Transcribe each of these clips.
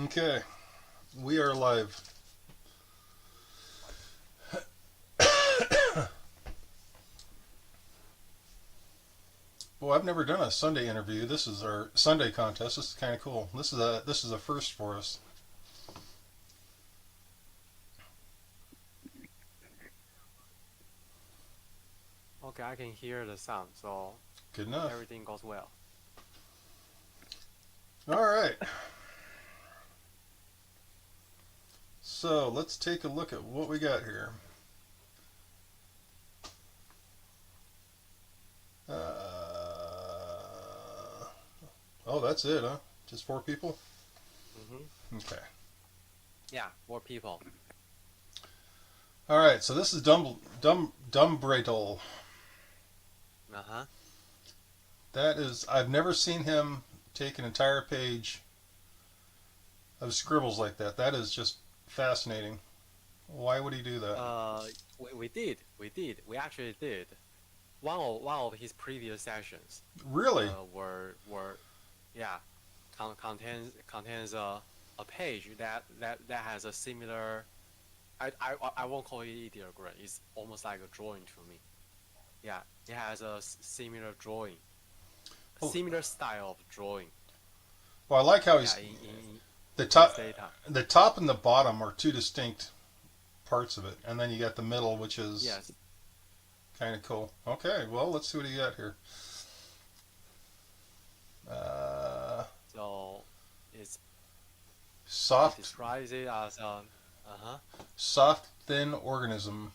Okay, we are live. Well, I've never done a Sunday interview. This is our Sunday contest. This is kind of cool. This is a first for us. Okay, I can hear the sound, so Good enough. everything goes well. All right. So let's take a look at what we got here. Oh, that's it, huh? Just four people? Mm-hmm. Okay. Yeah, more people. All right. So this is Dumbredel. Uh-huh. That is. I've never seen him take an entire page of scribbles like that. That is just fascinating. Why would he do that? We actually did. One of his previous sessions, Really? were yeah, contains a page that has a similar. I won't call it ideogram. It's almost like a drawing to me. Yeah, it has a similar drawing, Well, similar style of drawing. I like how Yeah, he's in the his top. data. The top and the bottom are two distinct parts of it, and then you got the middle, which is Yes. kind of cool. Okay, well, let's see what you got here. Uh, So it's it soft, describes it as uh-huh. soft, thin organism.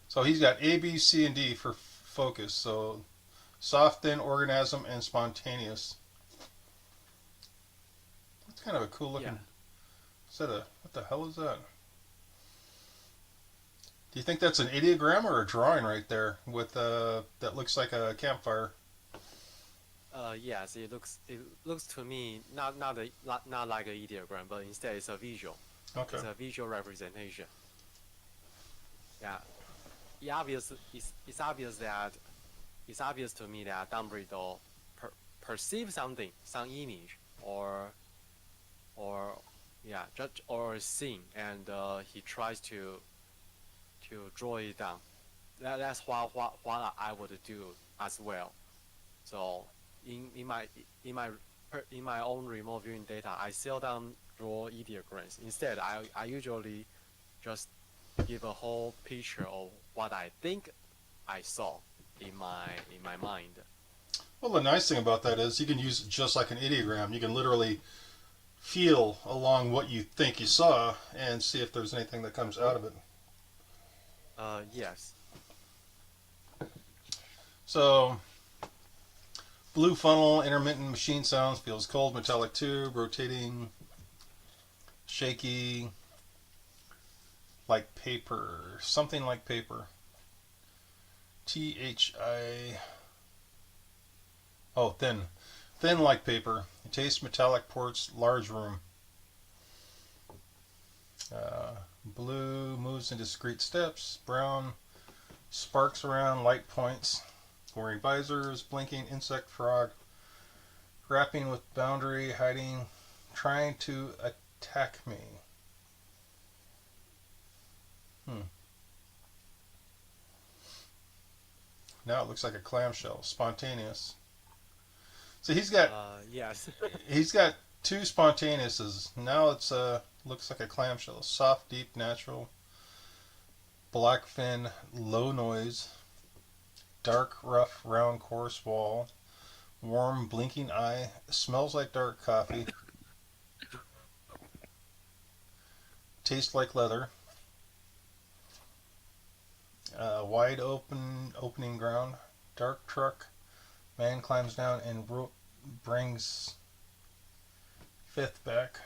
So he's got A, B, C, and D for focus. So soft, thin organism and spontaneous. That's kind of a cool Yeah. looking. Is that a what the hell is that? Do you think that's an ideogram or a drawing right there with that looks like a campfire? Yes, it looks to me not like a ideogram, but instead it's a visual. Okay. It's a visual representation. Yeah. It's obvious to me that Dumbledore perceives something, some image, or yeah, just or scene, and he tries to draw it down. That's what I would do as well. So in my in my in my own remote viewing data, I seldom draw ideograms. Instead, I usually just give a whole picture of what I think I saw in my mind. Well, the nice thing about that is you can use it just like an ideogram. You can literally feel along what you think you saw and see if there's anything that comes out of it. Yes. So, blue funnel, intermittent machine sounds, feels cold, metallic tube, rotating, shaky, like paper, something like paper. THI. Oh, thin. Thin like paper. Taste metallic ports, large room. Blue moves in discrete steps. Brown sparks around, light points. Wearing visors, blinking insect frog. Wrapping with boundary, hiding, trying to attack me. Hmm. Now it looks like a clamshell. Spontaneous. So Yes. he's got two spontaneouses. Now it's looks like a clamshell. Soft, deep, natural. Black fin, low noise. Dark, rough, round, coarse wall. Warm, blinking eye. Smells like dark coffee. Tastes like leather. Wide opening ground. Dark truck. Man climbs down and brings fifth back.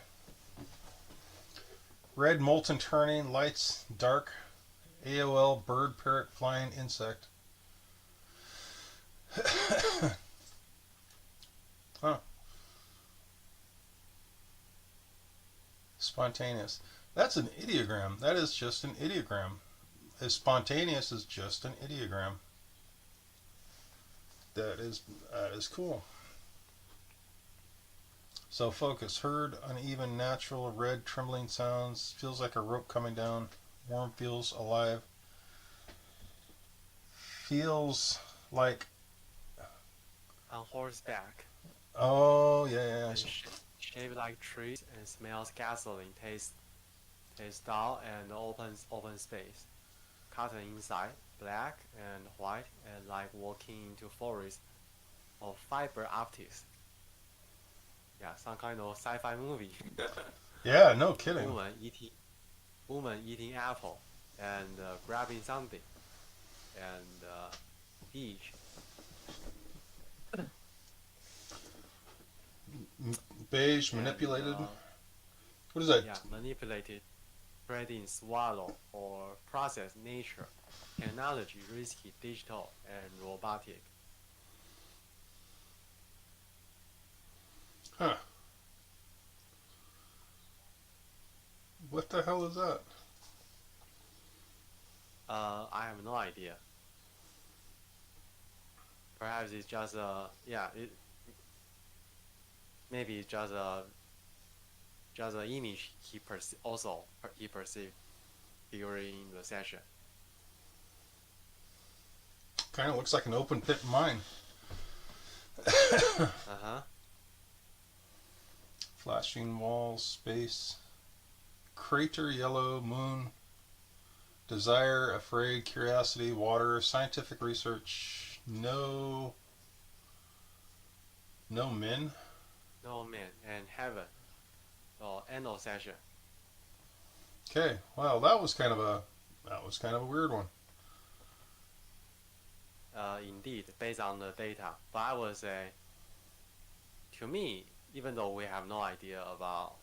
Red molten turning, lights, dark. AOL bird parrot flying insect. Huh. Spontaneous. That's an ideogram. That is just an ideogram. As spontaneous is just an ideogram. That is cool. So focus. Heard uneven, natural, red, trembling sounds. Feels like a rope coming down. Warm feels alive. Feels like. On horseback, Oh, yeah, yeah. and shaped like trees, and smells gasoline. Taste dull and open space. Cotton inside, black and white, and like walking into forest of fiber optics. Yeah, some kind of sci-fi movie. Yeah, no kidding. woman eating woman eating apple and grabbing something and beach Beige, and manipulated. What is that? yeah, manipulated, trading, swallow or process nature, technology, risky, digital and robotic. Huh. What the hell is that? I have no idea. Perhaps it's just maybe it's just an image he perceived during the session. Kind of looks like an open pit mine. Uh-huh. Flashing walls, space. Crater, yellow, moon. Desire, afraid, curiosity, water, scientific research. No. No men. No man and heaven. So end of session. Okay. Well, that was kind of a weird one. Indeed, based on the data. But I would say, to me, even though we have no idea about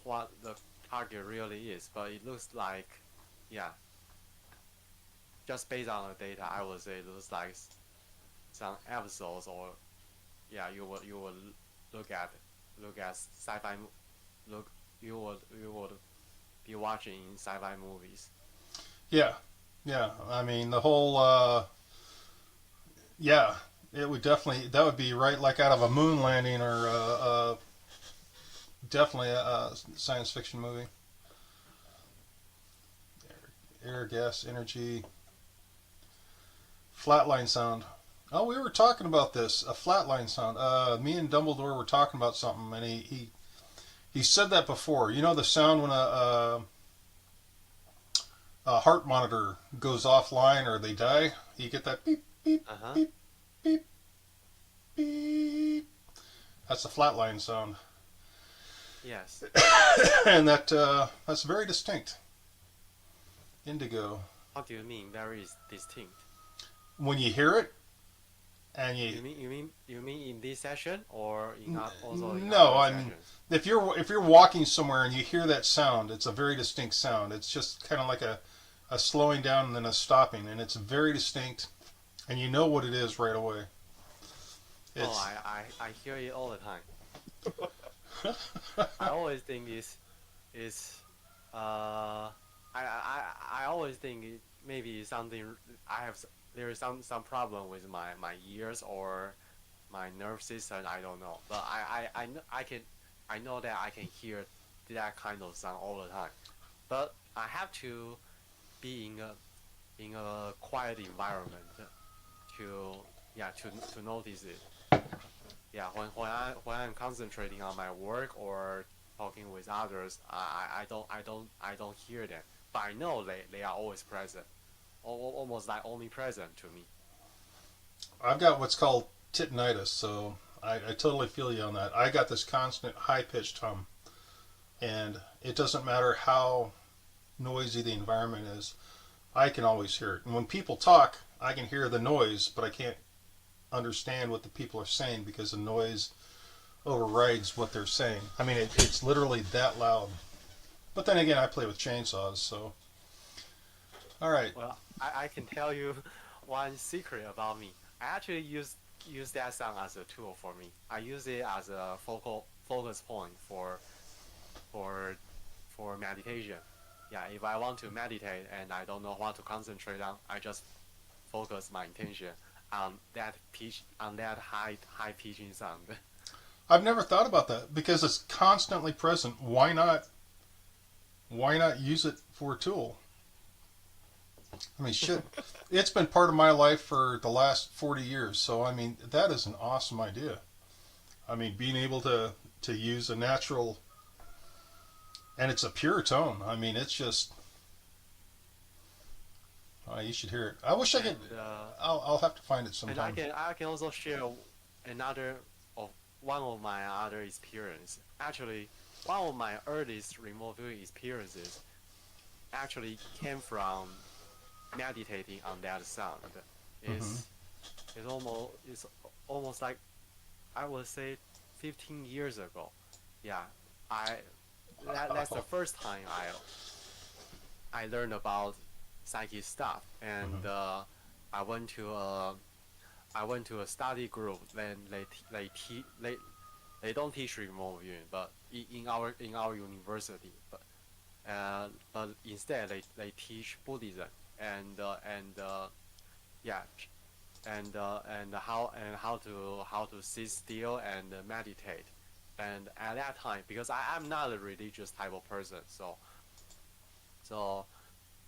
what the target really is, but it looks like, yeah, just based on the data, I would say it looks like some episodes, or yeah, you will look at sci-fi look you would be watching sci-fi movies. Yeah. Yeah. I mean, the whole. Yeah. It would definitely. That would be right, like out of a moon landing, or definitely a science fiction movie. Air, gas, energy, flatline sound. Oh, we were talking about this. A flatline sound. Me and Dumbledore were talking about something, and he said that before. You know the sound when a heart monitor goes offline or they die. You get that beep beep Uh-huh. beep beep beep. That's a flatline sound, Yes. and that's very distinct. Indigo. What do you mean very distinct? When you hear it, and You mean in this session or also in no, other I mean sessions? if you're walking somewhere and you hear that sound, it's a very distinct sound. It's just kind of like a slowing down and then a stopping, and it's very distinct, and you know what it is right away. Oh, It's I hear it all the time. I always think is I always think maybe something there is some problem with my ears or my nerve system. I don't know, but I know that I can hear that kind of sound all the time. But I have to be in a quiet environment to to notice it. Yeah, when I'm concentrating on my work or talking with others, I don't hear them, but I know they are always present, almost like omnipresent to me. I've got what's called titanitis, so I totally feel you on that. I got this constant high pitched hum, and it doesn't matter how noisy the environment is. I can always hear it. And when people talk, I can hear the noise, but I can't understand what the people are saying because the noise overrides what they're saying. I mean, it's literally that loud. But then again, I play with chainsaws, so. All right. Well, I can tell you one secret about me. I actually use that sound as a tool for me. I use it as a focus point for for meditation. Yeah, if I want to meditate and I don't know what to concentrate on, I just focus my attention on that pitch, on that high pitching sound. I've never thought about that because it's constantly present. Why not? Why not use it for a tool? I mean, shit, it's been part of my life for the last 40 years. So, I mean, that is an awesome idea. I mean, being able to use a natural, and it's a pure tone. I mean, it's just, oh, you should hear it. I wish I could. And I'll have to find it and I sometime. can also share another of one of my other experience. Actually, one of my earliest remote viewing experiences actually came from meditating on that sound. Mm-hmm. It's it's almost like I would say 15 years ago. Yeah, I that's the Wow. first time I learned about psychic stuff, and Mm-hmm. I went to a I went to a study group. Then they don't teach remote viewing, but in our university, but instead they teach Buddhism and yeah and how to sit still and meditate. And at that time, because I'm not a religious type of person, so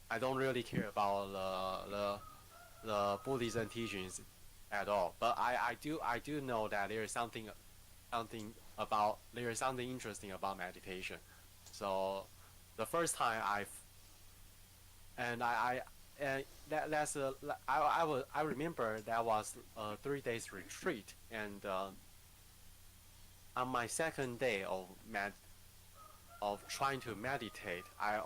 I don't really care about the Buddhism teachings at all. But I do know that there is there is something interesting about meditation. So the first time I and that's I remember that was a 3 days retreat, and on my second day of trying to meditate, I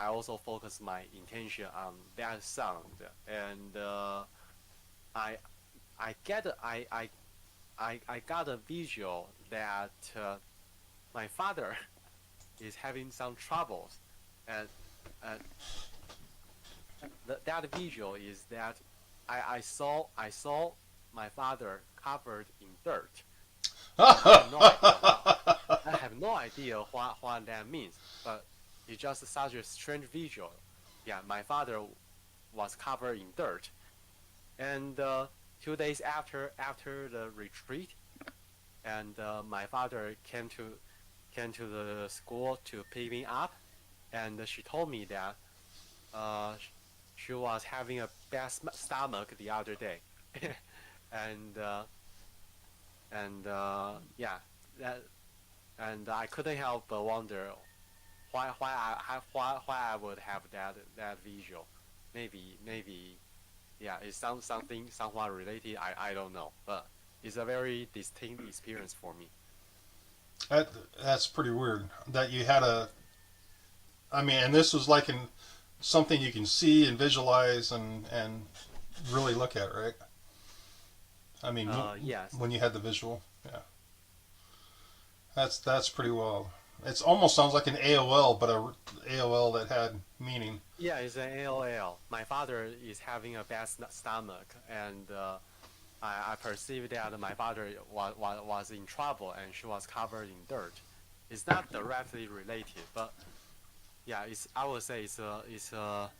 also focus my intention on that sound, and I I get I got a visual that my father is having some troubles, and and that visual is that I saw my father covered in dirt, and I have no idea I have no idea what that means, but it's just such a strange visual. Yeah, my father was covered in dirt, and 2 days after the retreat, and my father came to the school to pick me up, and she told me that uh, she was having a bad stomach the other day, and yeah, that and I couldn't help but wonder why I would have that visual. Maybe yeah, it sounds something somewhat related. I don't know, but it's a very distinct experience for me. That that's pretty weird. That you had a. I mean, and this was like in something you can see and visualize and really look at, right? I mean, Yes, when you had the visual, yeah, that's pretty wild. It's almost sounds like an AOL, but a AOL that had meaning. yeah, it's an AOL. My father is having a bad stomach, and I perceived that my father was in trouble, and she was covered in dirt. It's not directly related, but yeah, it's I would say it's a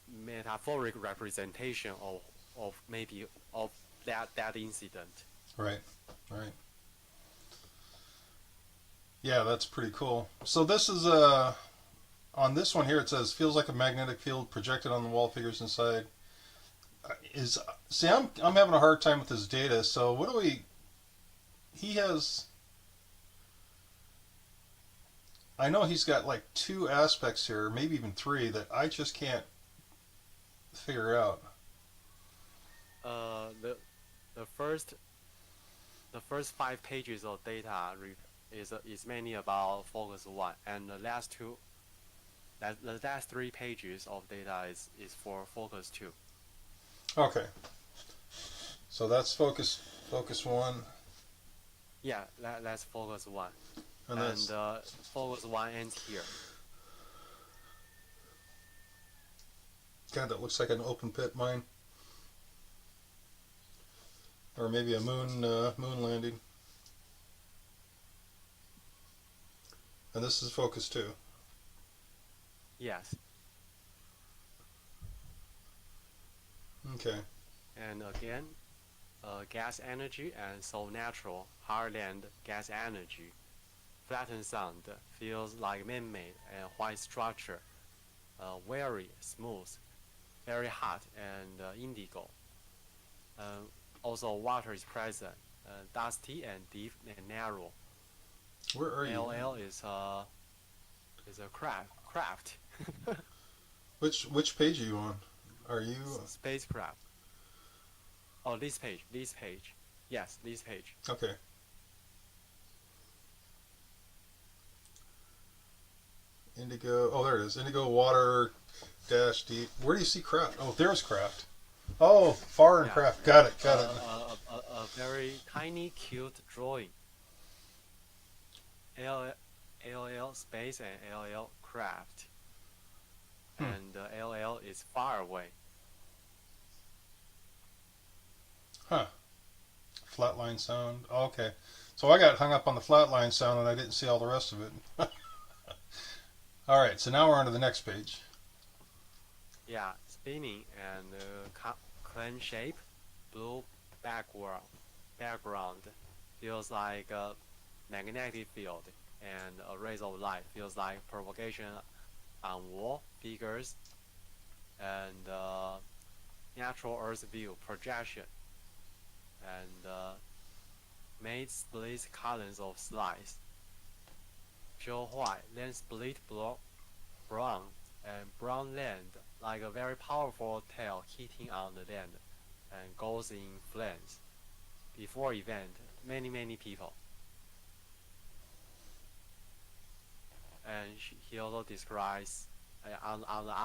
metaphoric representation of maybe of that incident. Right, right. Yeah, that's pretty cool. So this is on this one here. It says feels like a magnetic field projected on the wall figures inside. Is see, I'm having a hard time with this data. So what do we? He has. I know he's got like two aspects here, maybe even three that I just can't figure out. Uh, the the first the first 5 pages of data is mainly about focus one, and the last 3 pages of data is for focus two. Okay, so that's focus one, Yeah, that's focus one, and and that's focus one ends here. God. That looks like an open pit mine, or maybe a moon landing. And this is focus two. Yes. Okay. And again, gas energy and so natural, hard-land gas energy. Flattened sound feels like man-made and white structure, very smooth, very hot and indigo. Uh, Also, water is present, dusty and deep and narrow. Where are you? LL is a craft, Which page are you on? Are you spacecraft. Oh, this page. Yes, this page. okay? Indigo. Oh, there it is. Indigo water dash deep. Where do you see craft? Oh, there's craft. Oh, far and Yeah, craft. Got it. Got it. a very tiny, cute drawing. LL space and LL craft, and LL is far away. Huh. Flatline sound. Oh, okay. So I got hung up on the flatline sound and I didn't see all the rest of it. All right. So now we're on to the next page. Yeah, spinning and cone shape, blue background feels like a magnetic field, and a rays of light feels like propagation on wall figures, and natural Earth view projection, and made split columns of slice, pure white, then split brown, and brown land like a very powerful tail hitting on the land and goes in flames. Before event, many people. And he also describes on the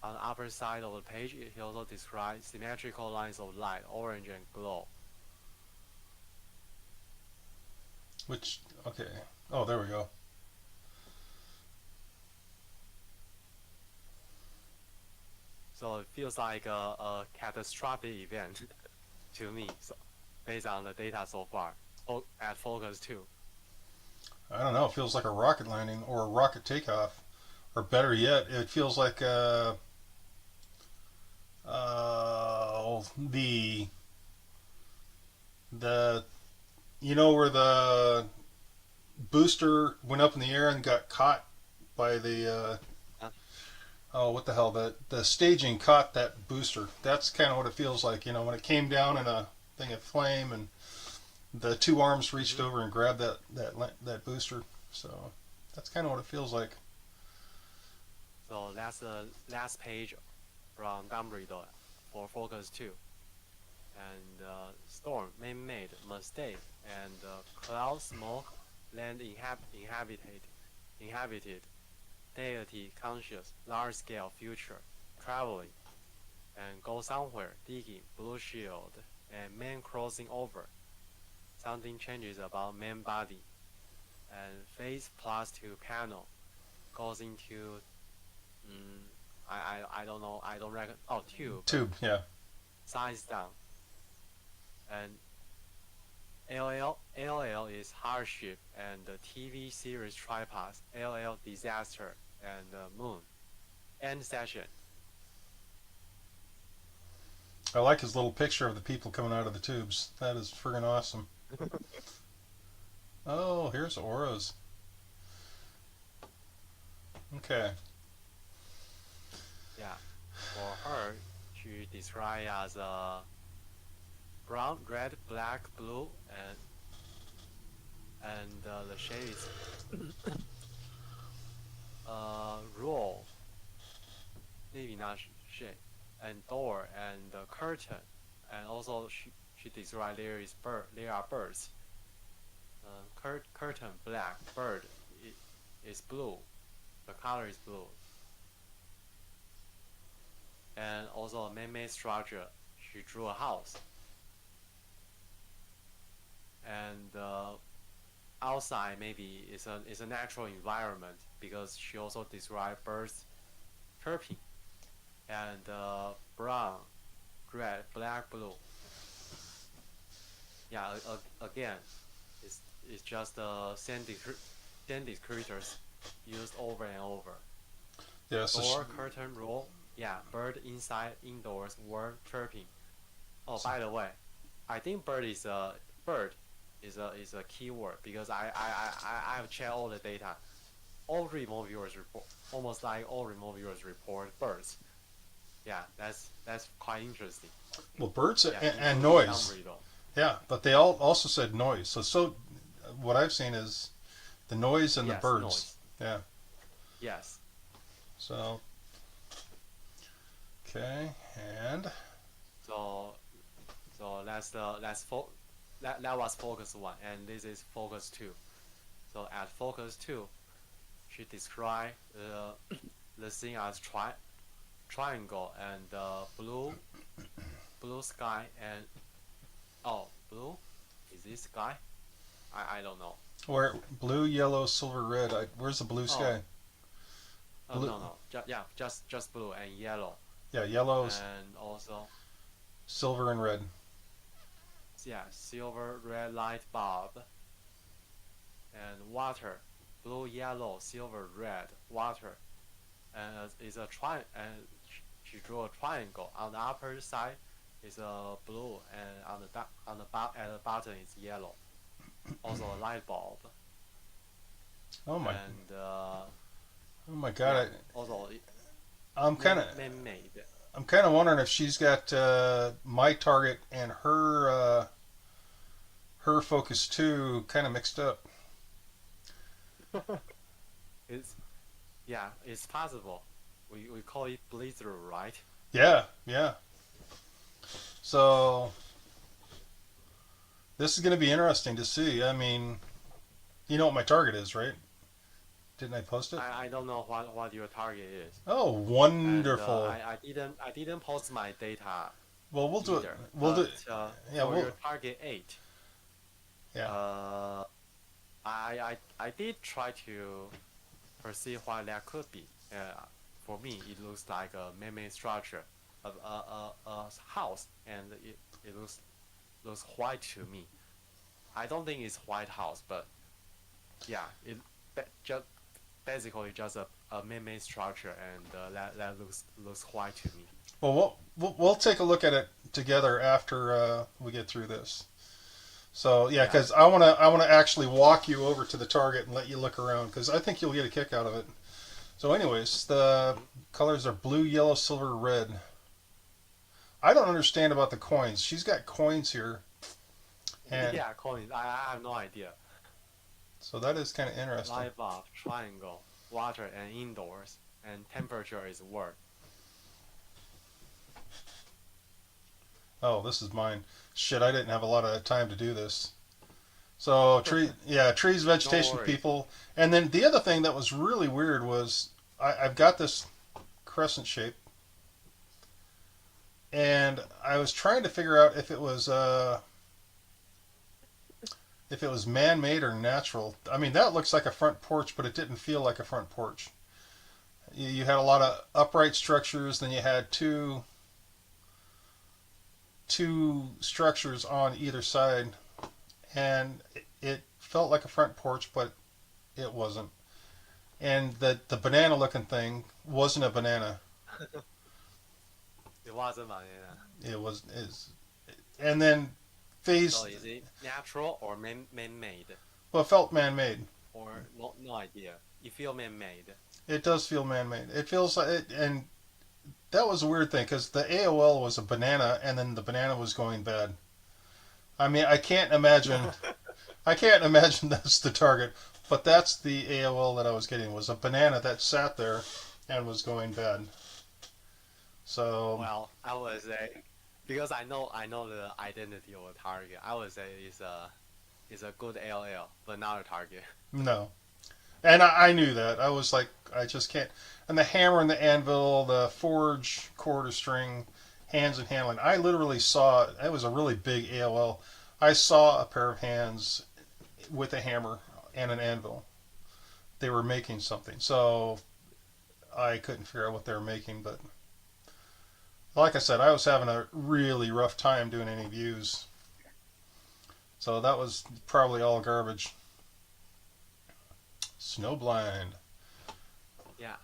upper side of the page. He also describes symmetrical lines of light, orange and glow. Which okay. Oh, there we go. So it feels like a catastrophic event to me. So based on the data so far, at focus 2. I don't know. It feels like a rocket landing or a rocket takeoff, or better yet, it feels like the you know where the booster went up in the air and got caught by the Uh, oh, what the hell, the staging caught that booster. That's kind of what it feels like, you know, when it came down in a thing of flame and the two arms reached over and grabbed that booster. So that's kind of what it feels like. So that's the last page from Dumbledore for focus 2. And storm, man-made, mistake, and cloud smoke, land inhabited, deity conscious, large-scale future, traveling, and go somewhere, digging, blue shield, and man crossing over. Something changes about man body, and face plus 2 panel goes into, I don't know, I don't reckon, oh, tube, Tube, yeah. size down. And LL is hardship, and the TV series tripods, LL disaster, and moon. End session. I like his little picture of the people coming out of the tubes. That is friggin' awesome. Oh, here's auras. Okay. Yeah. For her, she described as brown, red, black, blue, and the shades roll, maybe not shade, and door and curtain, and also she described there are birds. Curtain black, bird is blue, the color is blue, and also a man-made structure. She drew a house, and outside maybe is a natural environment because she also described birds chirping, and brown, red, black, blue. Yeah, again, it's just sand descriptors used over and over. Yeah, so Door, curtain, roll, yeah, bird inside indoors were chirping. Oh, by the way, I think bird is a keyword because I have checked all the data. All remote viewers report almost like all remote viewers report birds. Yeah, that's quite interesting. Well, birds Yeah, and including noise. Dumbrito. Yeah, but they all also said noise. So what I've seen is the noise and the Yes, birds. noise. Yeah. Yes. So okay, and So that was focus one, and this is focus two. So at focus two, she described the scene as triangle and blue sky and oh blue is this sky? I don't know. where blue, yellow, silver, red. Where's the blue Oh sky? oh Blue. no, yeah, just blue and yellow Yeah, yellow, and also silver, and red. yeah silver red light bulb and water blue yellow silver red water and is a tri and she drew a triangle on the upper side is a blue and on the at the bottom is yellow also a light bulb Oh my, and oh my yeah God! also I'm kind of, man made I'm kind of wondering if she's got my target and her focus too kind of mixed up. it's yeah it's possible we call it blizzard right Yeah, yeah. So this is going to be interesting to see. I mean, you know what my target is, right? Didn't I post it? I don't know what your target is Oh, and wonderful. I didn't post my data Well, we'll do it. either. We'll do. But Yeah, for we'll. your target eight, Yeah. uh, I did try to perceive what that could be. For me, it looks like a man-made structure of a house, and it looks white to me. I don't think it's White House, but yeah, just basically just a man-made structure, and that looks white to me. Well, we'll take a look at it together after we get through this. So yeah, Yeah. because I wanna actually walk you over to the target and let you look around because I think you'll get a kick out of it. So, anyways, the Hmm. colors are blue, yellow, silver, red. I don't understand about the coins. She's got coins here, and Yeah, coins. I have no idea. so that is kind of interesting. Live bulb, triangle, water and indoors, and temperature is word. Oh, this is mine. Shit, I didn't have a lot of time to do this. So yeah, trees, No vegetation, worries. people, and then the other thing that was really weird was I've got this crescent shape, and I was trying to figure out if it was man-made or natural. I mean, that looks like a front porch, but it didn't feel like a front porch. You had a lot of upright structures, then you had two structures on either side, and it felt like a front porch, but it wasn't. And the banana looking thing wasn't a banana. It wasn't banana. It was is, and then phase So is it natural or man-made? well, it felt man-made. Or no idea. You feel man-made. It does feel man-made. It feels like it, and that was a weird thing because the AOL was a banana, and then the banana was going bad. I mean, I can't imagine. I can't imagine that's the target, but that's the AOL that I was getting was a banana that sat there and was going bad. So Well, I would say because I know the identity of a target. I would say it's a good LL, but not a target. no, and I knew that. I was like, I just can't. And the hammer and the anvil, the forge, quarter string, hands and handling. I literally saw it was a really big AOL. I saw a pair of hands with a hammer and an anvil. They were making something. So I couldn't figure out what they were making, but like I said, I was having a really rough time doing any views. So that was probably all garbage. Snowblind. Yeah.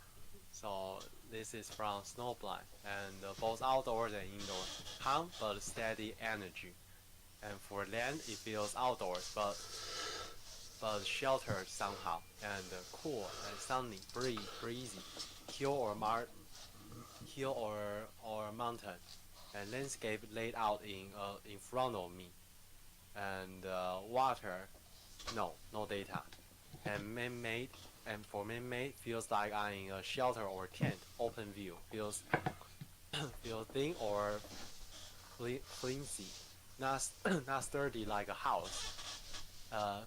So this is from snowblind, and both outdoors and indoors. Calm but steady energy. And for land, it feels outdoors, but sheltered somehow, and cool and sunny, breezy. Hill or hill or mountain, and landscape laid out in front of me, and water, no data, and man-made. And for man-made, feels like I'm in a shelter or tent. Open view feels thin or flimsy, not not sturdy like a house. Uh,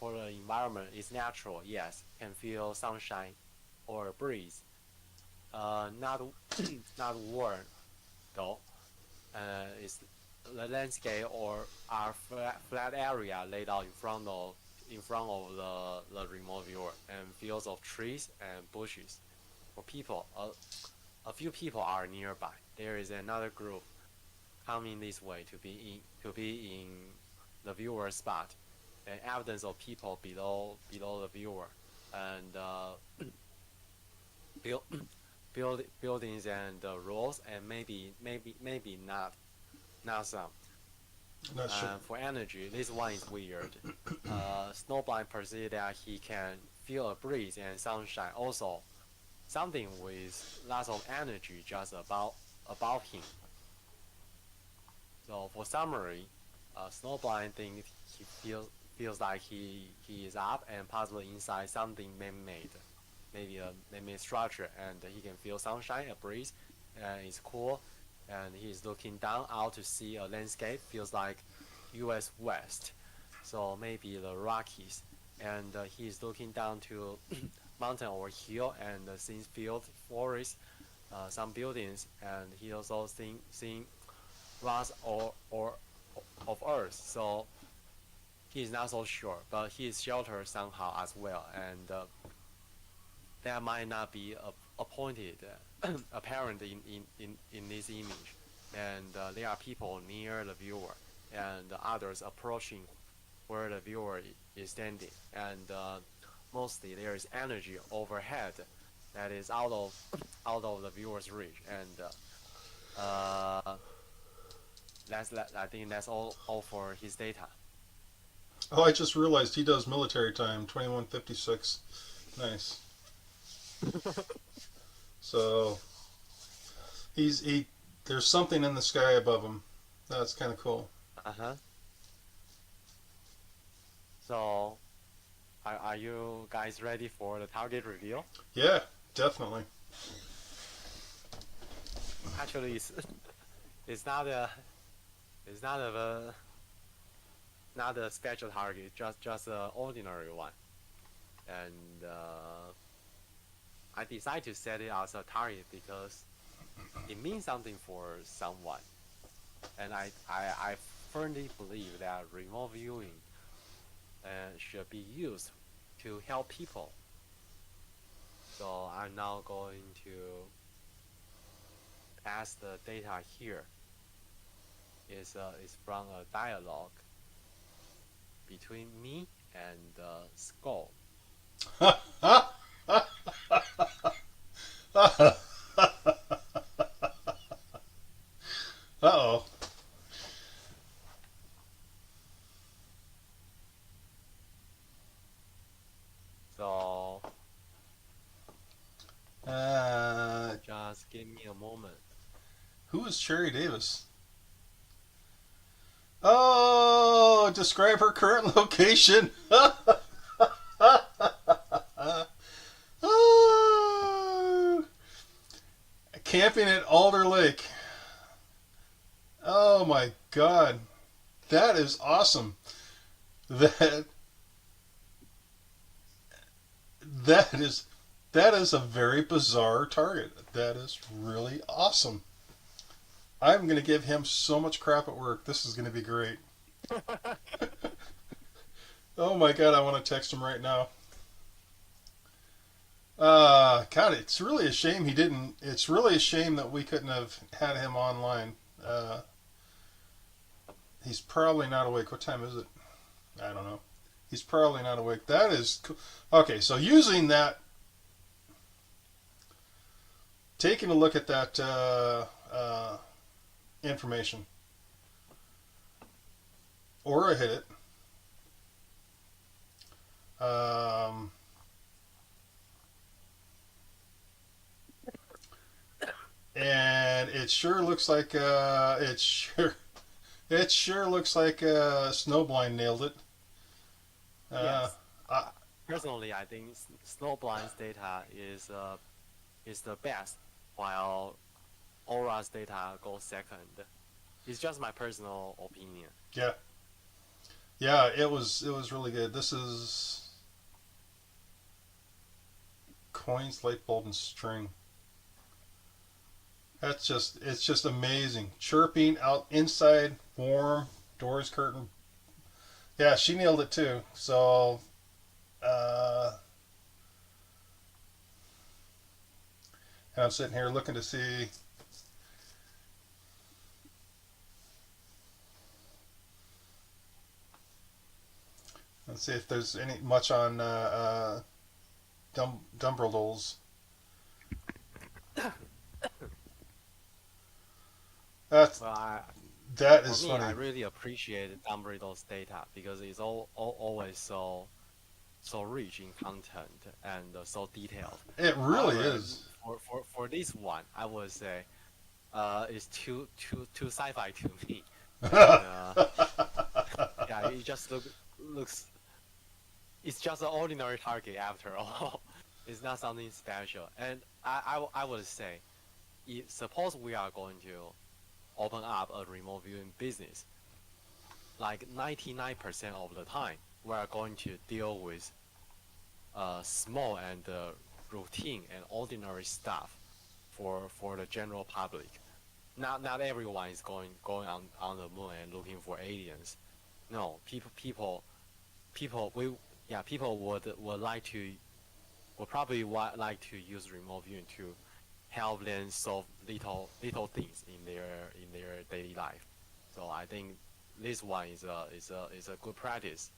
for the environment, it's natural. Yes, can feel sunshine or a breeze. Not not warm though. It's the landscape or our flat area laid out in front of the remote viewer, and fields of trees and bushes. For people, a few people are nearby. There is another group coming this way to be in the viewer spot, and evidence of people below the viewer, and build, buildings and roads, and maybe not some. Not sure. For energy, this one is weird. Snowblind perceives that he can feel a breeze and sunshine. Also, something with lots of energy just about him. So for summary, Snowblind thinks he feels like he is up and possibly inside something man-made, maybe a man-made structure, and he can feel sunshine, a breeze, and it's cool. And he's looking down out to see a landscape, feels like U.S. West, so maybe the Rockies. And he's looking down to mountain or hill and seeing field, forest, some buildings, and he also seeing rocks or of earth. So he's not so sure, but he is sheltered somehow as well, and that might not be appointed apparent in this image. And there are people near the viewer, and others approaching where the viewer is standing, and mostly there is energy overhead that is out of the viewer's reach, and I think that's all for his data. Oh, I just realized he does military time, 2156. Nice. So he there's something in the sky above him. That's kind of cool. Uh-huh. So are you guys ready for the target reveal? Yeah, definitely. Actually, it's not a it's not a special target, just an ordinary one. And I decided to set it as a target because it means something for someone. And I firmly believe that remote viewing should be used to help people. So I'm now going to pass the data here. Is from a dialogue between me and Skull. Uh-oh. So just give me a moment. Who is Cherry Davis? Oh, describe her current location. Oh, camping at Alder Lake. Oh my God, that is awesome. That that is that is a very bizarre target. That is really awesome. I'm going to give him so much crap at work. This is going to be great. Oh my God, I want to text him right now. God, it's really a shame he didn't. It's really a shame that we couldn't have had him online. He's probably not awake. What time is it? I don't know. He's probably not awake. That is cool. Okay, so using that taking a look at that information, Aura hit it. Um, and it sure looks like it sure looks like Snowblind nailed it. Uh, Yes. I, Personally, I think Snowblind's data is the best, while Aura's data goes second. It's just my personal opinion. yeah, yeah, it was really good. This is coins, light bulb, and string. It's just amazing. Chirping out inside, warm, doors, curtain. Yeah, she nailed it too. So, uh, and I'm sitting here looking to see. Let's see if there's any much on Dumbrildles. That's Well, that for is me, I funny. really appreciate Dumbledore's data because it's always so rich in content and so detailed. It really However, is. for this one, I would say it's too sci-fi to me, and Yeah, yeah, it just looks it's just an ordinary target after all. It's not something special, and I would say, suppose we are going to open up a remote viewing business, like 99% of the time, we are going to deal with small and routine and ordinary stuff for the general public. Not everyone is going on the moon and looking for aliens. No, people we yeah people would like to would probably like to use remote viewing to help them solve little things in their daily life. So I think this one is a good practice.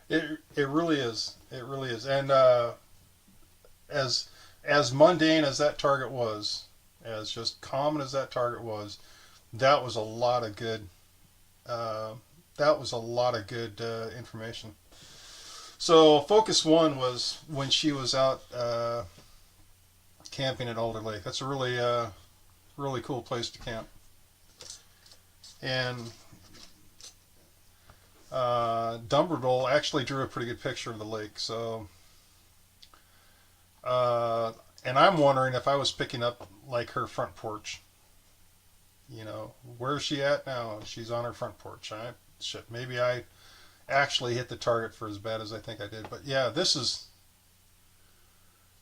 it really is. It really is. And as as mundane as that target was, as just common as that target was, that was a lot of good. Uh, that was a lot of good information. So focus one was when she was out camping at Alder Lake. That's a really cool place to camp. And Dumbrell actually drew a pretty good picture of the lake. So, uh, and I'm wondering if I was picking up like her front porch. You know, where's she at now? She's on her front porch. Shit, maybe I actually hit the target for as bad as I think I did. But yeah,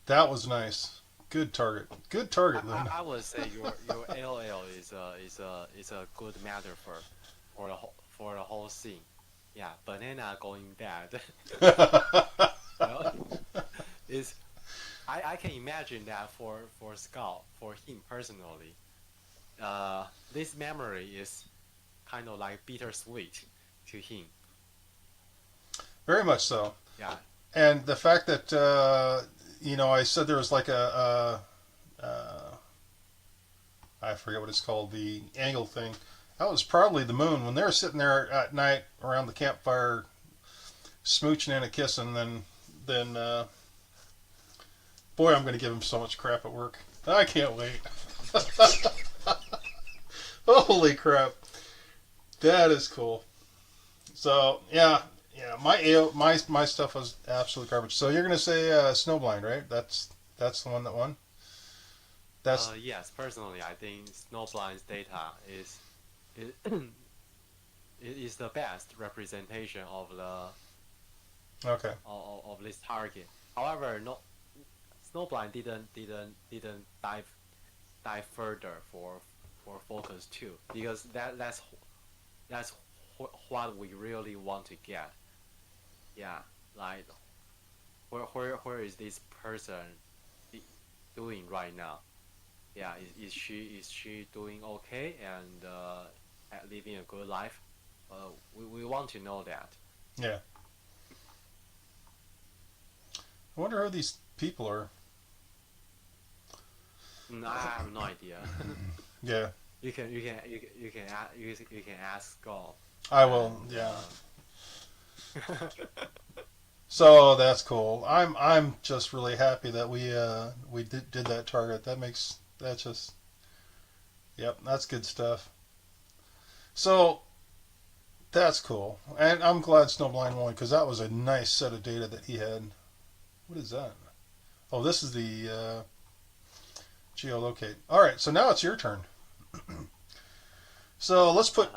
that was nice. Good target. Good target, Linda. I would say your LL is a good matter for the whole scene. Yeah, banana going bad. Well, is I can imagine that for Scott, for him personally, this memory is kind of like bittersweet to him. Very much so. Yeah, And the fact that I said there was like I forget what it's called, the angle thing. That was probably the moon when they were sitting there at night around the campfire, smooching and a kissing. Then boy, I'm going to give him so much crap at work. I can't wait. Holy crap, that is cool. So yeah, my stuff was absolute garbage. So you're going to say Snowblind, right? That's the one that won. That's yes, personally, I think Snowblind's data is is the best representation okay. of this target. However, no, Snowblind didn't dive further for focus two because that's what we really want to get. Yeah, like where is this person doing right now? Yeah, is she doing okay and living a good life? We want to know that. Yeah. I wonder who these people are. I have no idea. Yeah, You can ask Golf. I will. And Yeah. So that's cool. I'm just really happy that we did that target. That's just yep, that's good stuff. So that's cool, and I'm glad Snowblind won because that was a nice set of data that he had. What is that? Oh, this is the geolocate. All right, so now it's your turn. So let's put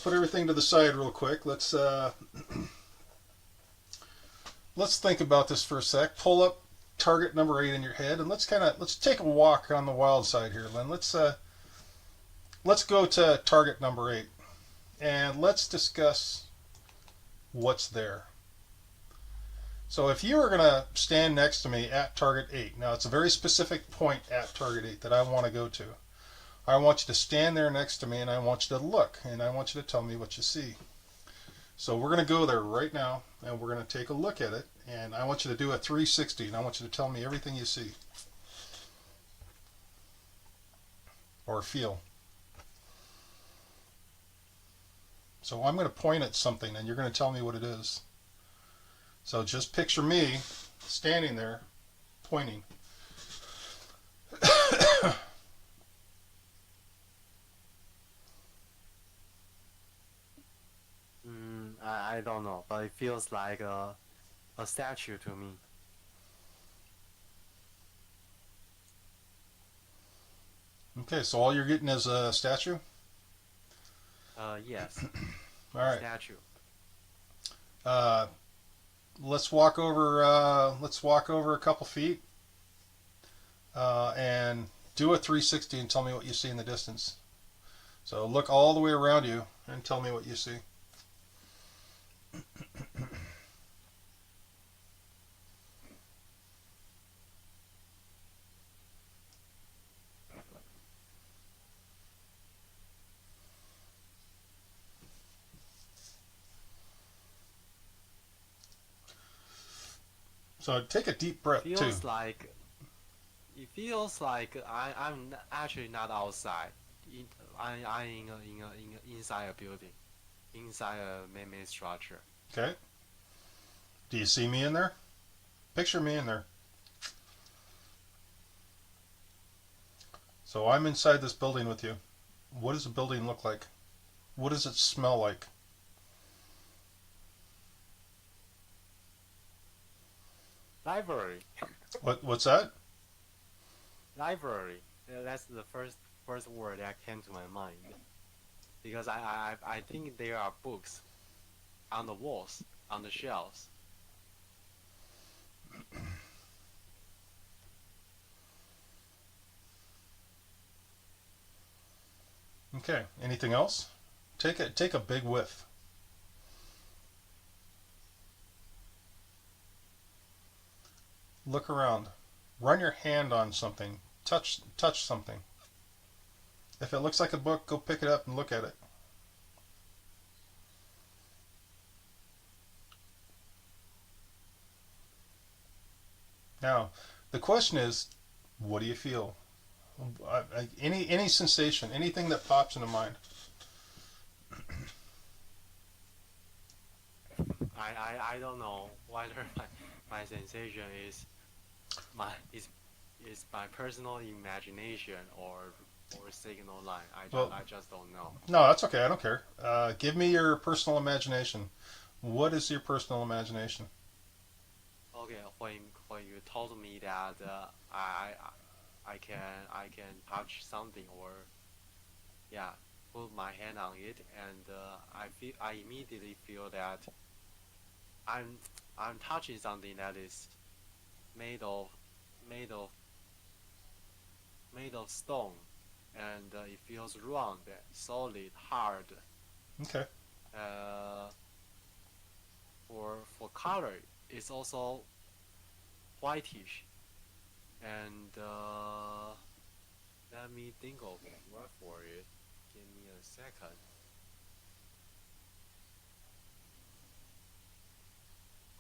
everything to the side real quick. Let's think about this for a sec. Pull up target number 8 in your head, and let's take a walk on the wild side here, Len. Let's go to target number 8, and let's discuss what's there. So if you were going to stand next to me at target 8, now it's a very specific point at target 8 that I want to go to. I want you to stand there next to me, and I want you to look, and I want you to tell me what you see. So we're going to go there right now, and we're going to take a look at it, and I want you to do a 360, and I want you to tell me everything you see or feel. So I'm going to point at something, and you're going to tell me what it is. So just picture me standing there, pointing. I don't know, but it feels like a statue to me. Okay, so all you're getting is a statue? Yes. All right. Statue. Uh, let's walk over a couple feet and do a 360 and tell me what you see in the distance. So look all the way around you and tell me what you see. So take a deep breath too. It feels like I'm actually not outside. I'm inside a building, inside a man-made structure. Okay. Do you see me in there? Picture me in there. So I'm inside this building with you. What does the building look like? What does it smell like? Library. What's that? Library. That's the first word that came to my mind. Because I think there are books on the walls, on the shelves. Okay. Anything else? Take a big whiff. Look around. Run your hand on something. Touch something. If it looks like a book, go pick it up and look at it. Now, the question is, what do you feel? Any sensation, anything that pops into mind. I don't know whether my sensation is my personal imagination or signal line. I just don't know. No, that's okay. I don't care. Give me your personal imagination. What is your personal imagination? Okay, when you told me that I can touch something or yeah, put my hand on it, and I immediately feel that I'm touching something that is made of made of made of stone, and it feels round, solid, hard. Okay. Uh, for color, it's also whitish, and let me think of a word for it. Give me a second.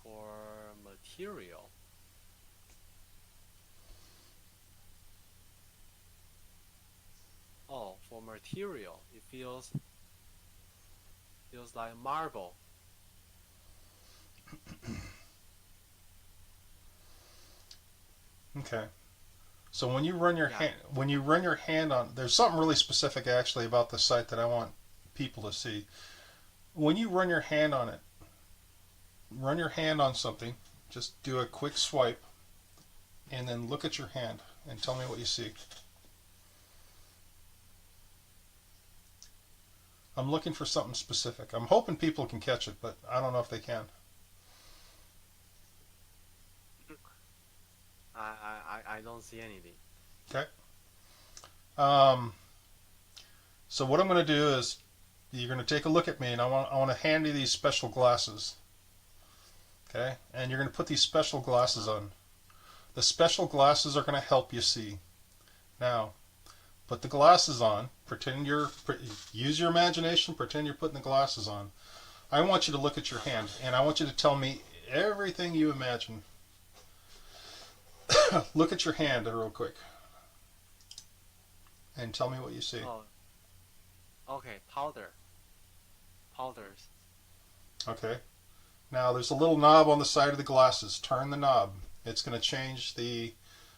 For material, material. It feels like marble. Okay. So when you run your Yeah. hand on, there's something really specific actually about the site that I want people to see. When you run your hand on it, run your hand on something, just do a quick swipe, and then look at your hand and tell me what you see. I'm looking for something specific. I'm hoping people can catch it, but I don't know if they can. I don't see anything. Okay. Um, so what I'm going to do is you're going to take a look at me, and I want to hand you these special glasses. Okay, and you're going to put these special glasses on. The special glasses are going to help you see. Now, put the glasses on. Use your imagination. Pretend you're putting the glasses on. I want you to look at your hand, and I want you to tell me everything you imagine. Look at your hand real quick, and tell me what you see. Oh, okay. Powders. Okay. Now there's a little knob on the side of the glasses. Turn the knob. It's going to change the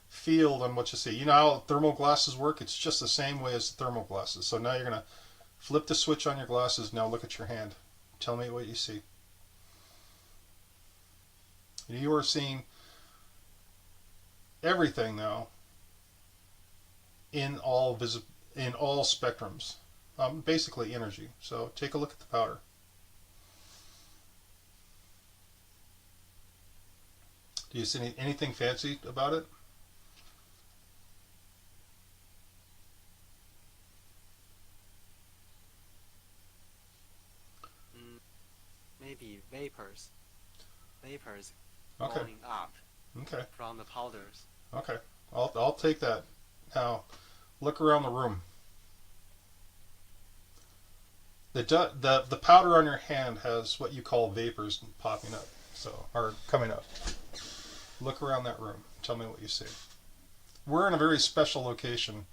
field on what you see. You know how thermal glasses work? It's just the same way as the thermal glasses. So now you're going to flip the switch on your glasses. Now look at your hand. Tell me what you see. You are seeing everything now in all spectrums. Basically energy. So take a look at the powder. Do you see anything fancy about it? Mm, maybe vapors. Vapors Okay. going up Okay. from the powders. Okay. I'll take that. Now, look around the room. The powder on your hand has what you call vapors popping up, or coming up. Look around that room. Tell me what you see. We're in a very special location.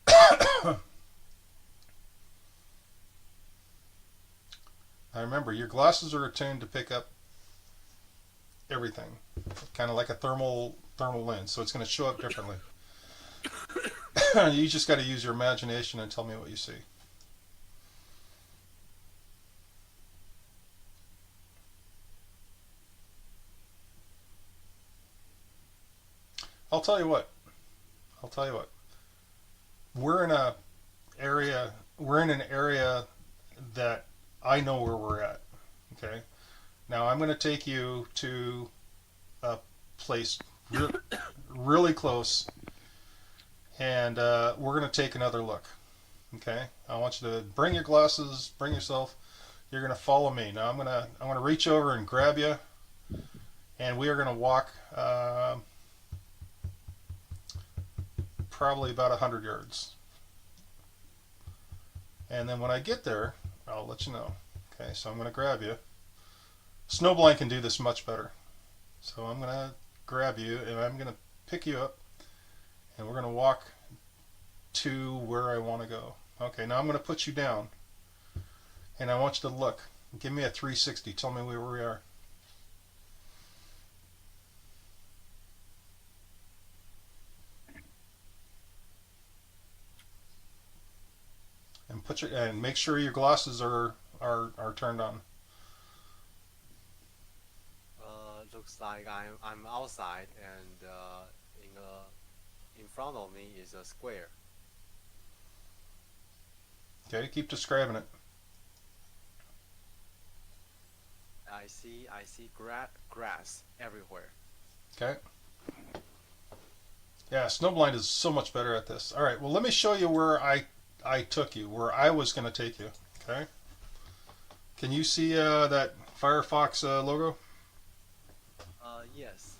Now remember, your glasses are attuned to pick up everything, kind of like a thermal lens, so it's going to show up differently. You just got to use your imagination and tell me what you see. I'll tell you what. We're in a area. We're in an area that I know where we're at. Okay. Now I'm going to take you to a place really close, and we're going to take another look. Okay. I want you to bring your glasses. Bring yourself. You're going to follow me. Now I'm going to reach over and grab you, and we are going to walk. Probably about 100 yards. And then when I get there, I'll let you know. Okay, so I'm going to grab you. Snowblind can do this much better. So I'm going to grab you and I'm going to pick you up and we're going to walk to where I want to go. Okay, now I'm going to put you down and I want you to look. Give me a 360. Tell me where we are. And make sure your glasses are turned on. Looks like I'm outside, and in front of me is a square. Okay, keep describing it. I see grass everywhere. Okay. Yeah, Snowblind is so much better at this. All right, well, let me show you where I took you, where I was going to take you. Okay. Can you see that Firefox logo? Yes.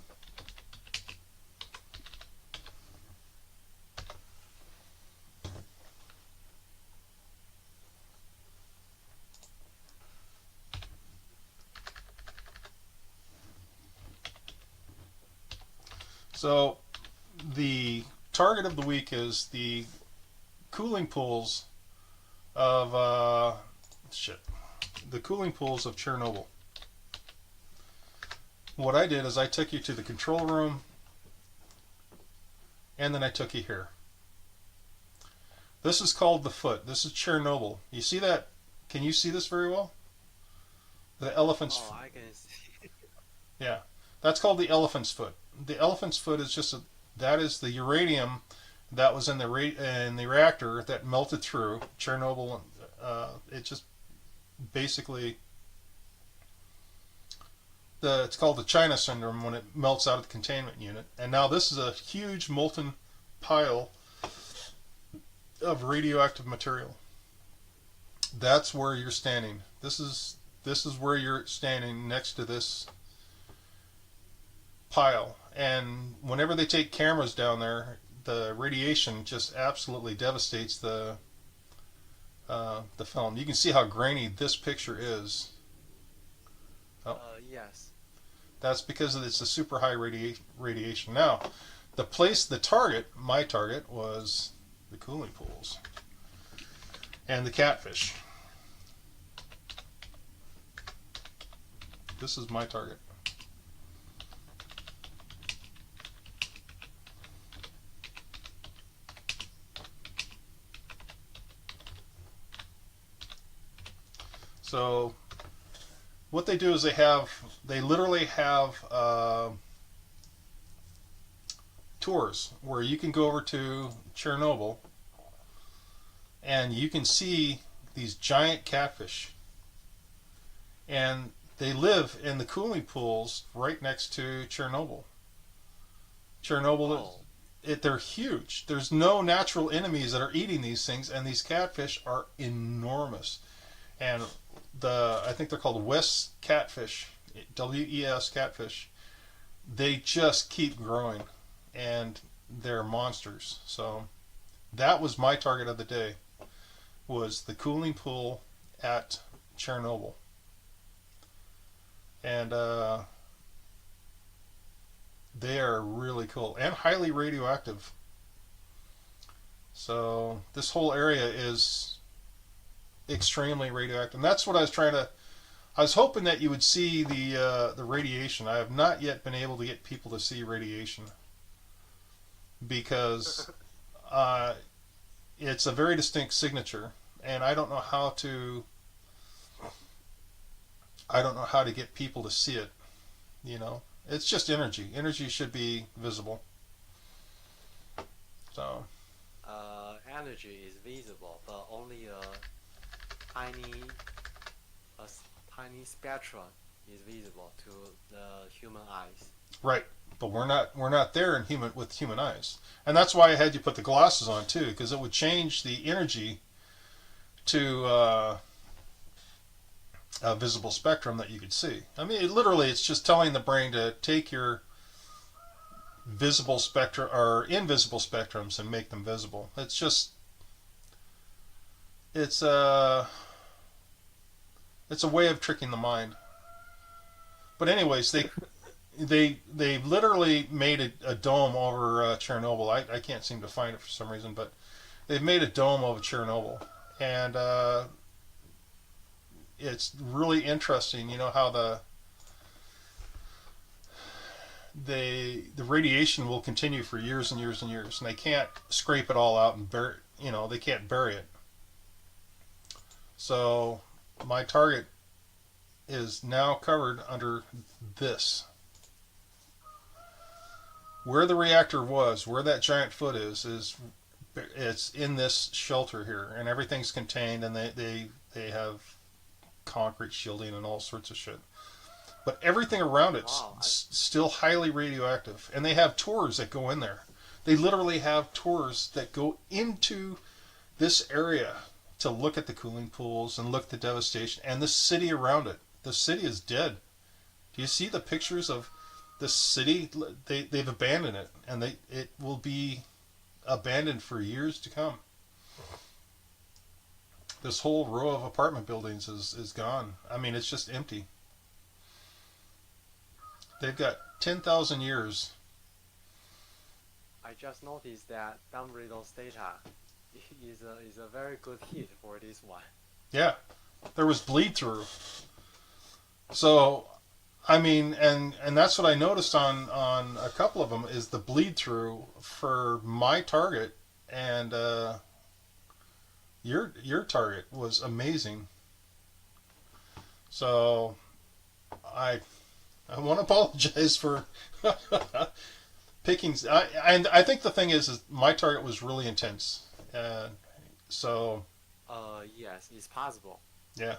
So the target of the week is the cooling pools of the cooling pools of Chernobyl. What I did is I took you to the control room, and then I took you here. This is called the foot. This is Chernobyl. You see that? Can you see this very well? The elephant's. Oh, I can see. Yeah, that's called the elephant's foot. The elephant's foot is that is the uranium that was in the reactor that melted through Chernobyl. It just basically it's called the China syndrome when it melts out of the containment unit. And now this is a huge molten pile of radioactive material. That's where you're standing. This is where you're standing next to this pile. And whenever they take cameras down there, the radiation just absolutely devastates the film. You can see how grainy this picture is. Oh. Yes. That's because it's a super high radiation. Now, my target was the cooling pools and the catfish. This is my target. So what they do is they literally have tours where you can go over to Chernobyl and you can see these giant catfish, and they live in the cooling pools right next to Chernobyl. Oh. They're huge. There's no natural enemies that are eating these things, and these catfish are enormous. And I think they're called West catfish, WES catfish. They just keep growing, and they're monsters. So that was my target of the day, was the cooling pool at Chernobyl. And they are really cool and highly radioactive. So this whole area is extremely radioactive. And that's what I was hoping that you would see the radiation. I have not yet been able to get people to see radiation because it's a very distinct signature, and I don't know how to get people to see it. It's just energy. Energy should be visible. So Energy is visible, but only tiny, a tiny spectrum is visible to the human eyes. right, but we're not there with human eyes, and that's why I had you put the glasses on too, because it would change the energy to a visible spectrum that you could see. I mean, it's just telling the brain to take your visible spectra or invisible spectrums and make them visible. It's a way of tricking the mind. But anyways, they literally made a dome over Chernobyl. I can't seem to find it for some reason, but they've made a dome over Chernobyl, and it's really interesting. How the radiation will continue for years and years and years, and they can't scrape it all out and bury. They can't bury it. So my target is now covered under this. Where the reactor was, where that giant foot is it's in this shelter here, and everything's contained, and they have concrete shielding and all sorts of shit. But everything around it's still highly radioactive, and they have tours that go in there. They literally have tours that go into this area to look at the cooling pools and look at the devastation and the city around it. The city is dead. Do you see the pictures of the city? They've abandoned it, and it will be abandoned for years to come. This whole row of apartment buildings is gone. I mean, it's just empty. They've got 10,000 years. I just noticed that download those data is a very good hit for this one. Yeah, there was bleed through. So I mean, and that's what I noticed on a couple of them is the bleed through for my target, and your target was amazing. So I I want to apologize for picking. And I think the thing is my target was really intense. So Yes, it's possible. yeah,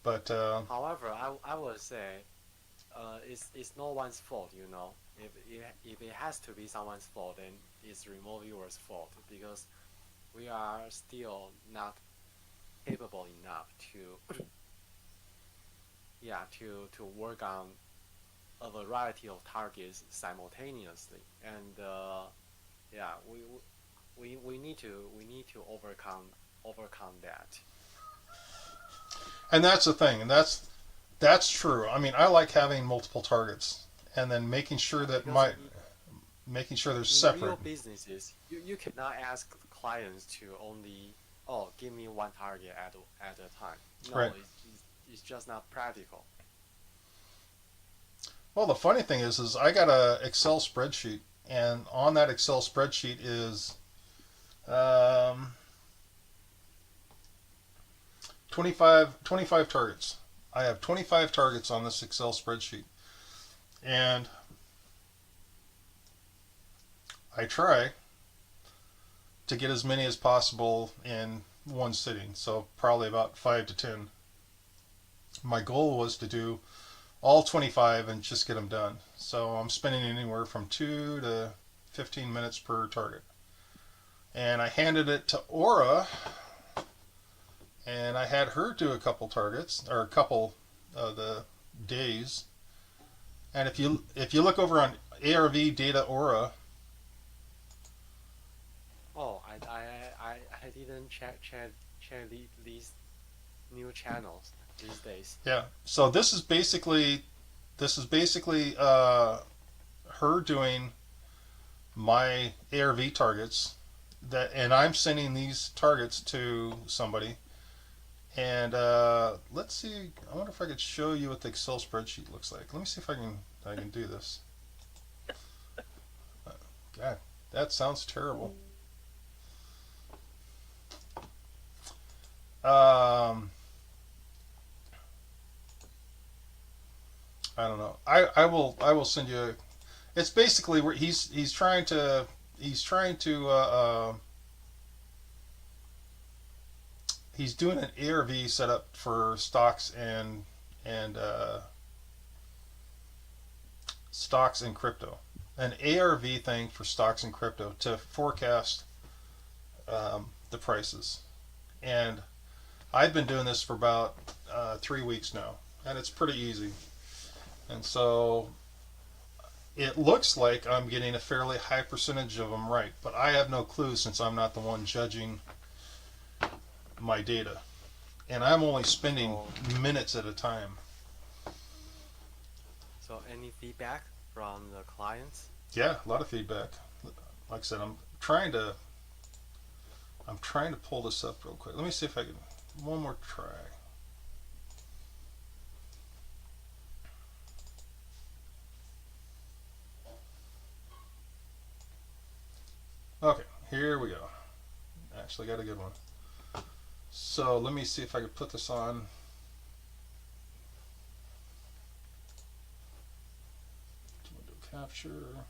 but However, I would say it's no one's fault, you know. If it has to be someone's fault, then it's remote viewer's fault because we are still not capable enough to yeah to work on a variety of targets simultaneously, and yeah we need to overcome that. and that's the thing, and that's true. I mean, I like having multiple targets, and then making sure Yeah, that because making sure they're in separate. real businesses, you cannot ask clients to only, oh, give me one target at a time. No, Right. it's just not practical. Well, the funny thing is I got a Excel spreadsheet, and on that Excel spreadsheet is um, 25 targets. I have 25 targets on this Excel spreadsheet, and I try to get as many as possible in one sitting. So probably about 5 to 10. My goal was to do all 25 and just get them done. So I'm spending anywhere from 2 to 15 minutes per target. And I handed it to Aura, and I had her do a couple targets or a couple of the days. And if you look over on ARV Data Aura, Oh, I didn't check these new channels these days. yeah. So this is basically her doing my ARV targets that, and I'm sending these targets to somebody. And let's see. I wonder if I could show you what the Excel spreadsheet looks like. Let me see if I can do this. God, that sounds terrible. Um, I don't know. I will send you. It's basically where he's doing an ARV setup for stocks and crypto. An ARV thing for stocks and crypto to forecast the prices. And I've been doing this for about 3 weeks now, and it's pretty easy. And so it looks like I'm getting a fairly high percentage of them right, but I have no clue since I'm not the one judging my data. And I'm only spending So minutes at a time. so any feedback from the clients? Yeah, a lot of feedback. Like I said, I'm trying to pull this up real quick. Let me see if I can one more try. Okay, here we go. Actually got a good one. So let me see if I can put this on. Window capture.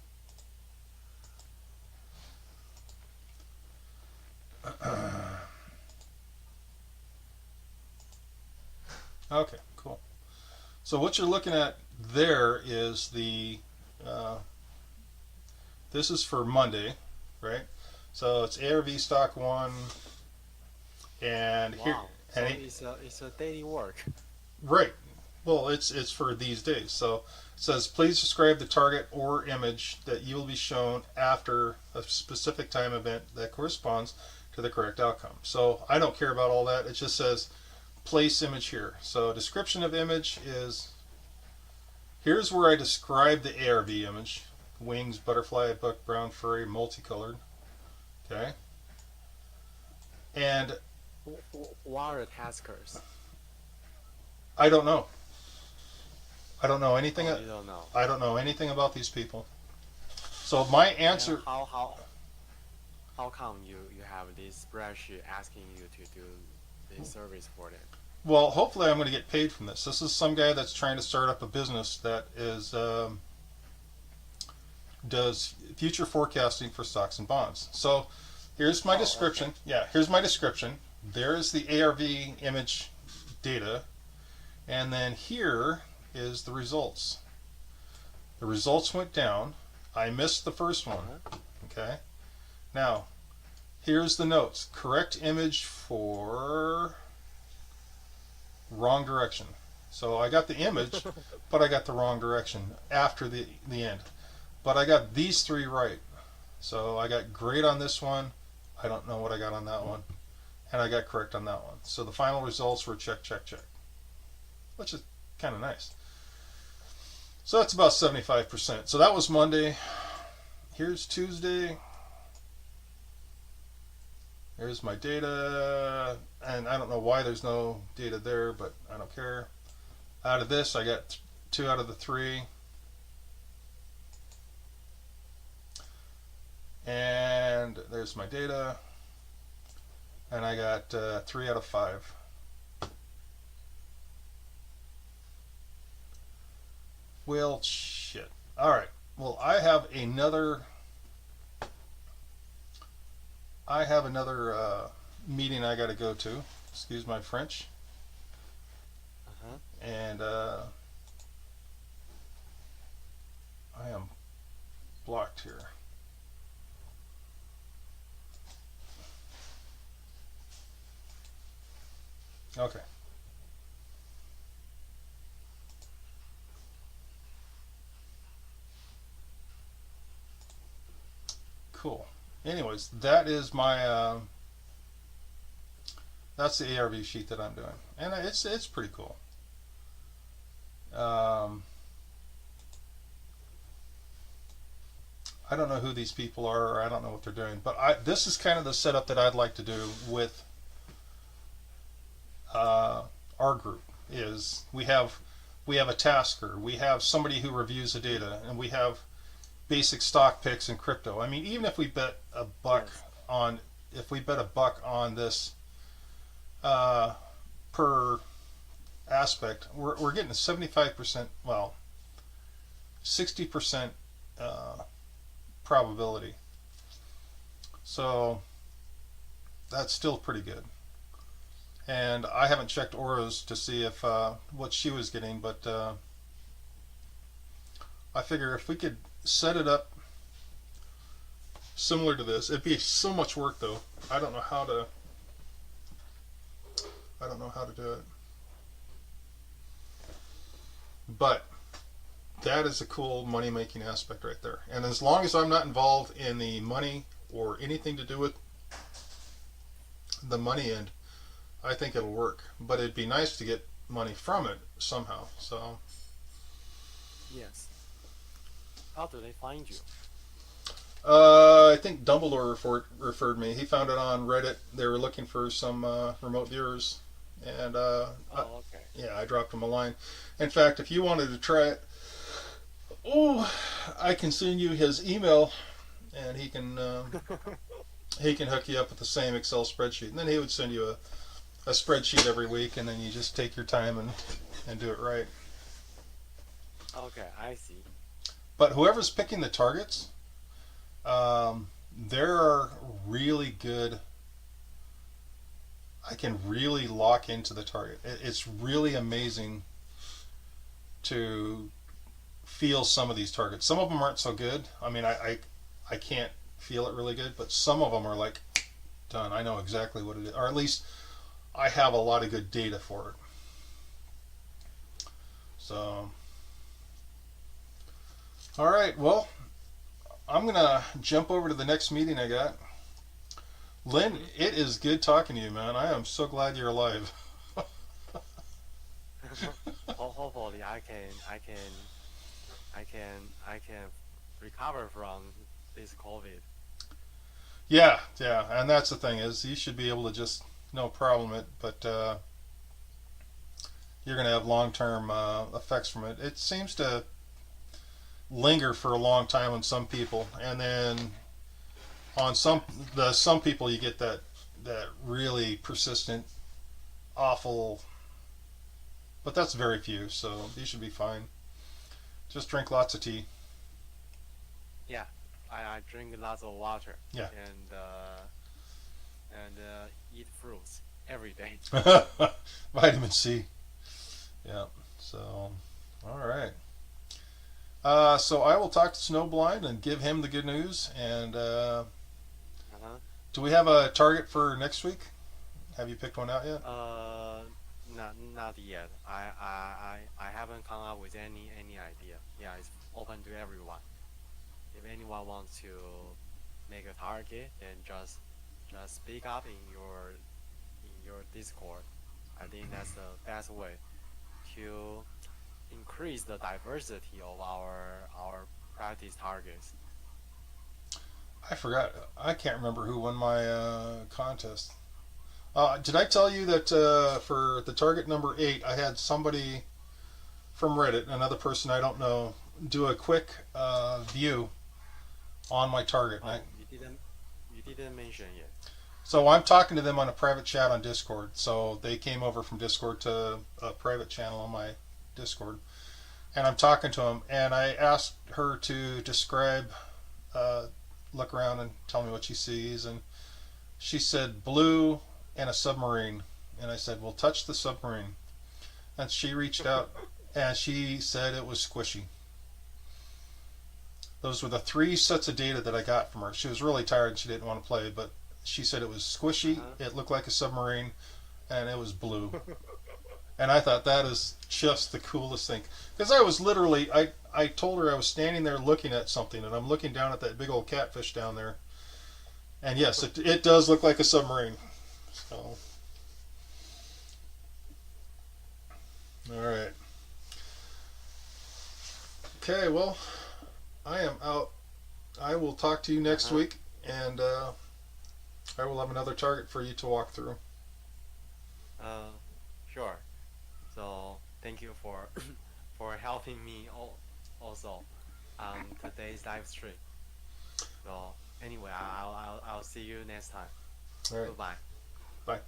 Okay, cool. So what you're looking at there is uh, this is for Monday, right? So it's ARV stock one, and here, Wow. and So it's a daily work. right. Well, it's for these days. So it says please describe the target or image that you will be shown after a specific time event that corresponds to the correct outcome. So I don't care about all that. It just says place image here. So description of image is here's where I describe the ARV image: wings, butterfly, buck, brown, furry, multicolored. Okay. And What are the taskers? I don't know. I don't know anything. Oh, you don't know. I don't know anything about these people. So my And answer, how come you have this spreadsheet asking you to do this service for them? well, hopefully I'm going to get paid from this. This is some guy that's trying to start up a business that is does future forecasting for stocks and bonds. So here's my Oh, description. okay. Yeah, here's my description. There's the ARV image data, and then here is the results. The results went down. I missed the first one. Uh-huh. Okay. Now, here's the notes. Correct image for wrong direction. So I got the image, but I got the wrong direction after the end. But I got these three right. So I got great on this one. I don't know what I got on that one. And I got correct on that one. So the final results were check, check, check. Which is kind of nice. So that's about 75%. So that was Monday. Here's Tuesday. Here's my data. And I don't know why there's no data there, but I don't care. Out of this, I got 2 out of the 3. And there's my data. And I got 3 out of 5. Well, shit. All right. Well, I have another meeting I got to go to. Excuse my French. Uh-huh. And I am blocked here. Okay. Cool. Anyways, that is my that's the ARV sheet that I'm doing, and it's pretty cool. I don't know who these people are, or I don't know what they're doing, but this is kind of the setup that I'd like to do with our group. Is we have a tasker, we have somebody who reviews the data, and we have basic stock picks in crypto. I mean, even if we bet a buck Yes. on this per aspect, we're getting a 75%, well, 60% probability. So that's still pretty good. And I haven't checked Oro's to see if what she was getting, but I figure if we could set it up similar to this, it'd be so much work though. I don't know how to do it. But that is a cool money making aspect right there. And as long as I'm not involved in the money or anything to do with the money end, I think it'll work. But it'd be nice to get money from it somehow. So Yes. How do they find you? I think Dumbledore referred me. He found it on Reddit. They were looking for some remote viewers, and Oh, okay. yeah, I dropped him a line. In fact, if you wanted to try it, I can send you his email, and he can hook you up with the same Excel spreadsheet, and then he would send you a spreadsheet every week, and then you just take your time and do it right. Okay, I see. But whoever's picking the targets, there are really good. I can really lock into the target. It's really amazing to feel some of these targets. Some of them aren't so good. I mean, I can't feel it really good, but some of them are like done. I know exactly what it is, or at least I have a lot of good data for it. So, all right. Well, I'm gonna jump over to the next meeting I got. Lynn, it is good talking to you, man. I am so glad you're alive. Hopefully, I can recover from this COVID. Yeah, yeah, and that's the thing is you should be able to just no problem it, but you're going to have long term effects from it. It seems to linger for a long time on some people, and then on some people you get that really persistent, awful. But that's very few, so you should be fine. Just drink lots of tea. Yeah, I drink lots of water Yeah. and eat fruits every day. Vitamin C. Yeah. So, all right. So I will talk to Snowblind and give him the good news. And Uh-huh. do we have a target for next week? Have you picked one out yet? Not yet. I haven't come up with any idea. Yeah, it's open to everyone. If anyone wants to make a target, then just speak up in your Discord. I think that's the best way to increase the diversity of our practice targets. I forgot. I can't remember who won my contest. Did I tell you that for the target number 8, I had somebody from Reddit, another person I don't know, do a quick view on my target. Oh, you didn't mention yet. So I'm talking to them on a private chat on Discord. So they came over from Discord to a private channel on my Discord, and I'm talking to them. And I asked her to describe, look around and tell me what she sees, and she said blue and a submarine. And I said, "Well, touch the submarine." And she reached out and she said it was squishy. Those were the 3 sets of data that I got from her. She was really tired and she didn't want to play, but she said it was squishy, Uh-huh. it looked like a submarine, and it was blue. And I thought that is just the coolest thing. Because I was literally, I told her I was standing there looking at something, and I'm looking down at that big old catfish down there. And yes, it does look like a submarine. So, all right. Okay, well, I am out. I will talk to you next Uh-huh. week, and I will have another target for you to walk through. Uh, sure. So thank you for for helping me also on today's live stream. So anyway, I'll see you next time. All right, Goodbye. bye.